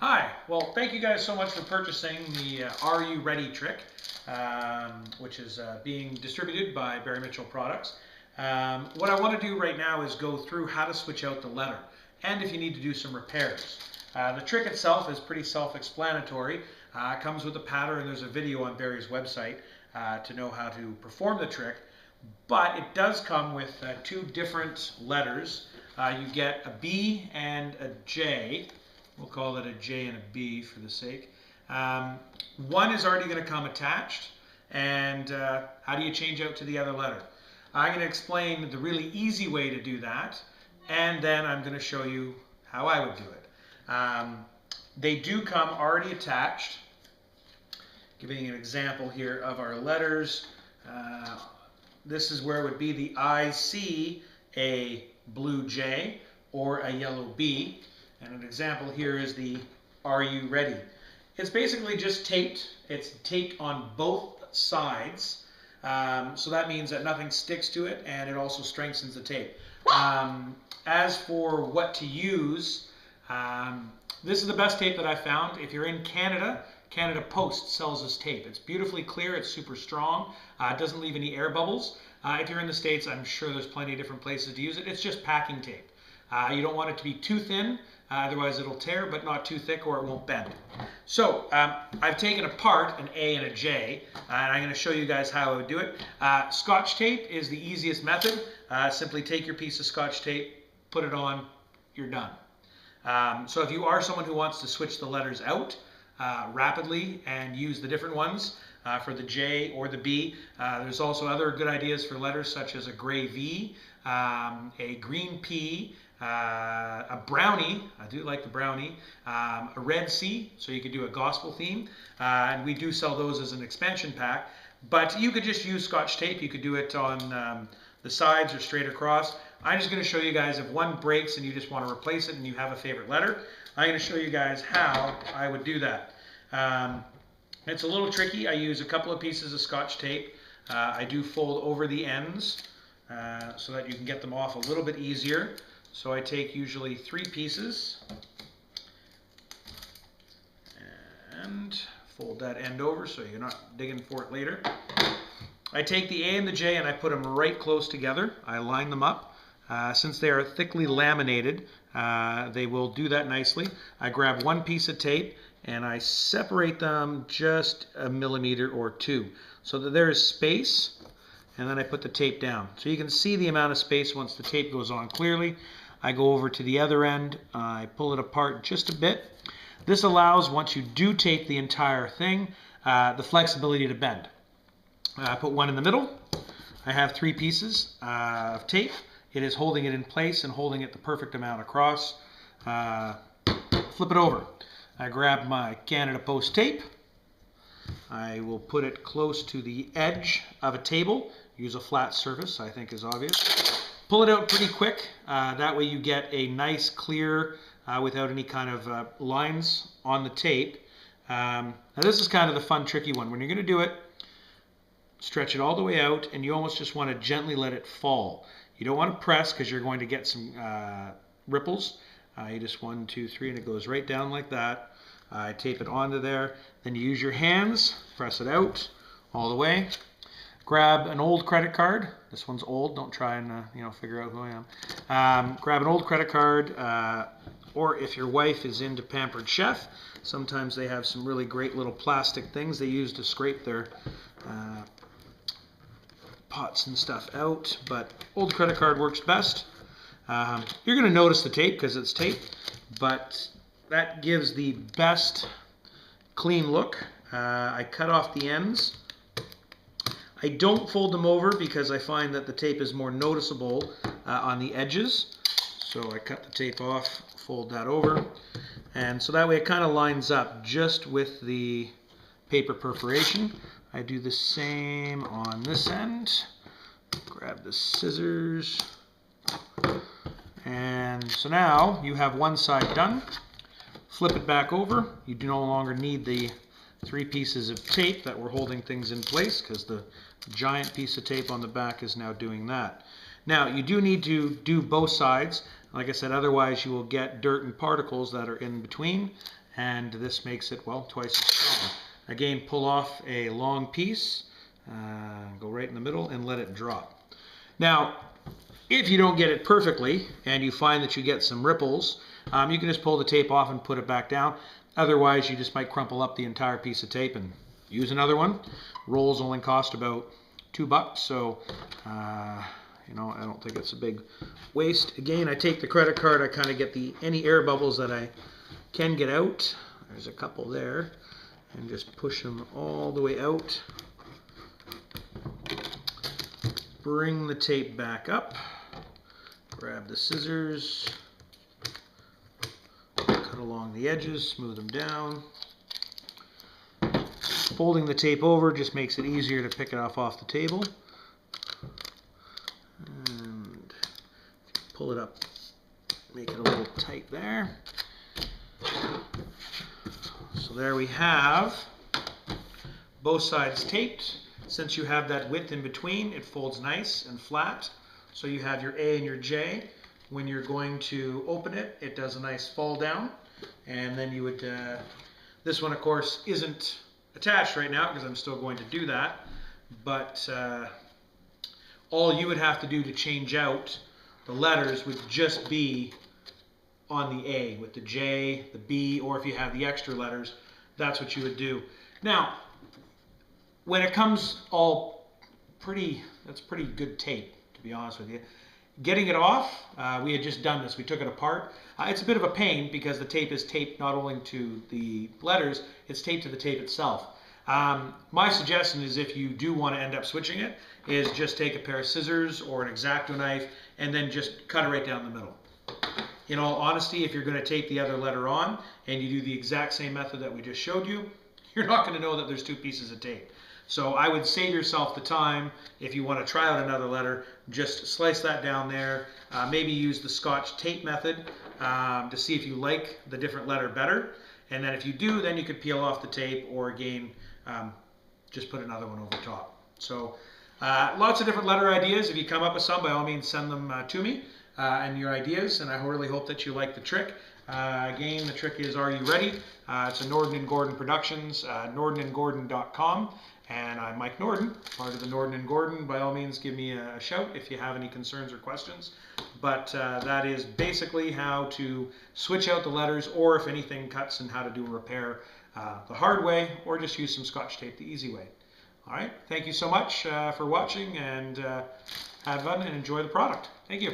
Hi, well, thank you guys so much for purchasing the Are You Ready trick, which is being distributed by Barry Mitchell Products. What I want to do right now is go through how to switch out the letter, and if you need to do some repairs. The trick itself is pretty self-explanatory. It comes with a pattern, and there's a video on Barry's website to know how to perform the trick, but it does come with two different letters. You get a B and a J. We'll call it a J and a B for the sake. One is already going to come attached, and how do you change out to the other letter? I'm going to explain the really easy way to do that, and then I'm going to show you how I would do it. They do come already attached. Giving an example here of our letters. This is where it would be the I, C, a blue J, or a yellow B. And an example here is the Are You Ready? It's basically just taped. It's taped on both sides. So that means that nothing sticks to it, and it also strengthens the tape. As for what to use, this is the best tape that I found. If you're in Canada, Canada Post sells this tape. It's beautifully clear. It's super strong. It doesn't leave any air bubbles. If you're in the States, I'm sure there's plenty of different places to use it. It's just packing tape. You don't want it to be too thin, otherwise it'll tear, but not too thick or it won't bend. So I've taken apart an A and a J, and I'm going to show you guys how I would do it. Scotch tape is the easiest method. Simply take your piece of Scotch tape, put it on, you're done. So if you are someone who wants to switch the letters out rapidly and use the different ones for the J or the B, there's also other good ideas for letters such as a gray V, a green P, a brownie, I do like the brownie, a red C, so you could do a gospel theme, and we do sell those as an expansion pack, but you could just use Scotch tape. You could do it on the sides or straight across. I'm just going to show you guys if one breaks and you just want to replace it and you have a favorite letter, I'm going to show you guys how I would do that. It's a little tricky. I use a couple of pieces of Scotch tape. I do fold over the ends so that you can get them off a little bit easier. So I take usually 3 pieces and fold that end over so you're not digging for it later. I take the A and the J and I put them right close together. I line them up. Since they are thickly laminated, they will do that nicely. I grab one piece of tape and I separate them just a millimeter or 2 so that there is space, and then I put the tape down. So you can see the amount of space once the tape goes on clearly. I go over to the other end, I pull it apart just a bit. This allows, once you do tape the entire thing, the flexibility to bend. I put one in the middle. I have 3 pieces of tape. It is holding it in place and holding it the perfect amount across. Flip it over. I grab my Canada Post tape. I will put it close to the edge of a table. Use a flat surface, I think is obvious. Pull it out pretty quick. That way you get a nice clear, without any kind of lines on the tape. Now this is kind of the fun, tricky one. When you're going to do it, stretch it all the way out, and you almost just want to gently let it fall. You don't want to press because you're going to get some ripples. You just 1, 2, 3, and it goes right down like that. I tape it onto there. Then you use your hands, press it out all the way. Grab an old credit card. This one's old. Don't try and figure out who I am. Grab an old credit card, or if your wife is into Pampered Chef, sometimes they have some really great little plastic things they use to scrape their pots and stuff out, but old credit card works best. You're going to notice the tape because it's tape, but that gives the best clean look. I cut off the ends. I don't fold them over because I find that the tape is more noticeable on the edges. So I cut the tape off, fold that over, and so that way it kind of lines up just with the paper perforation. I do the same on this end. Grab the scissors. And so now you have one side done. Flip it back over. You do no longer need the 3 pieces of tape that were holding things in place because the giant piece of tape on the back is now doing that. Now you do need to do both sides. Like I said, otherwise you will get dirt and particles that are in between, and this makes it, well, twice as strong. Again, pull off a long piece, go right in the middle and let it drop. Now, if you don't get it perfectly and you find that you get some ripples, you can just pull the tape off and put it back down. Otherwise, you just might crumple up the entire piece of tape and use another one. Rolls only cost about $2, so you know, I don't think it's a big waste. Again, I take the credit card, I kind of get any air bubbles that I can get out. There's a couple there, and just push them all the way out. Bring the tape back up. Grab the scissors. Cut along the edges, smooth them down. Folding the tape over just makes it easier to pick it off the table. And pull it up, make it a little tight there. So there we have both sides taped. Since you have that width in between, it folds nice and flat. So you have your A and your J. When you're going to open it, it does a nice fall down. And then you would, this one of course isn't attached right now because I'm still going to do that. But all you would have to do to change out the letters would just be on the A with the J, the B, or if you have the extra letters, that's what you would do. Now, when it comes all pretty, that's pretty good tape, to be honest with you. Getting it off, we had just done this, we took it apart. It's a bit of a pain because the tape is taped not only to the letters, it's taped to the tape itself. My suggestion is if you do want to end up switching it, is just take a pair of scissors or an X-Acto knife and then just cut it right down the middle. In all honesty, if you're going to tape the other letter on and you do the exact same method that we just showed you, you're not going to know that there's two pieces of tape. So I would save yourself the time if you want to try out another letter, just slice that down there, maybe use the Scotch tape method to see if you like the different letter better. And then if you do, then you could peel off the tape or again, just put another one over top. So lots of different letter ideas. If you come up with some, by all means send them to me and your ideas, and I really hope that you like the trick. Again, the trick is Are You Ready? It's a Norden and Gordon Productions, nordenandgordon.com. And I'm Mike Norden, part of the Norden and Gordon. By all means, give me a shout if you have any concerns or questions. But that is basically how to switch out the letters, or if anything cuts, and how to do a repair the hard way, or just use some Scotch tape the easy way. All right, thank you so much for watching, and have fun and enjoy the product. Thank you.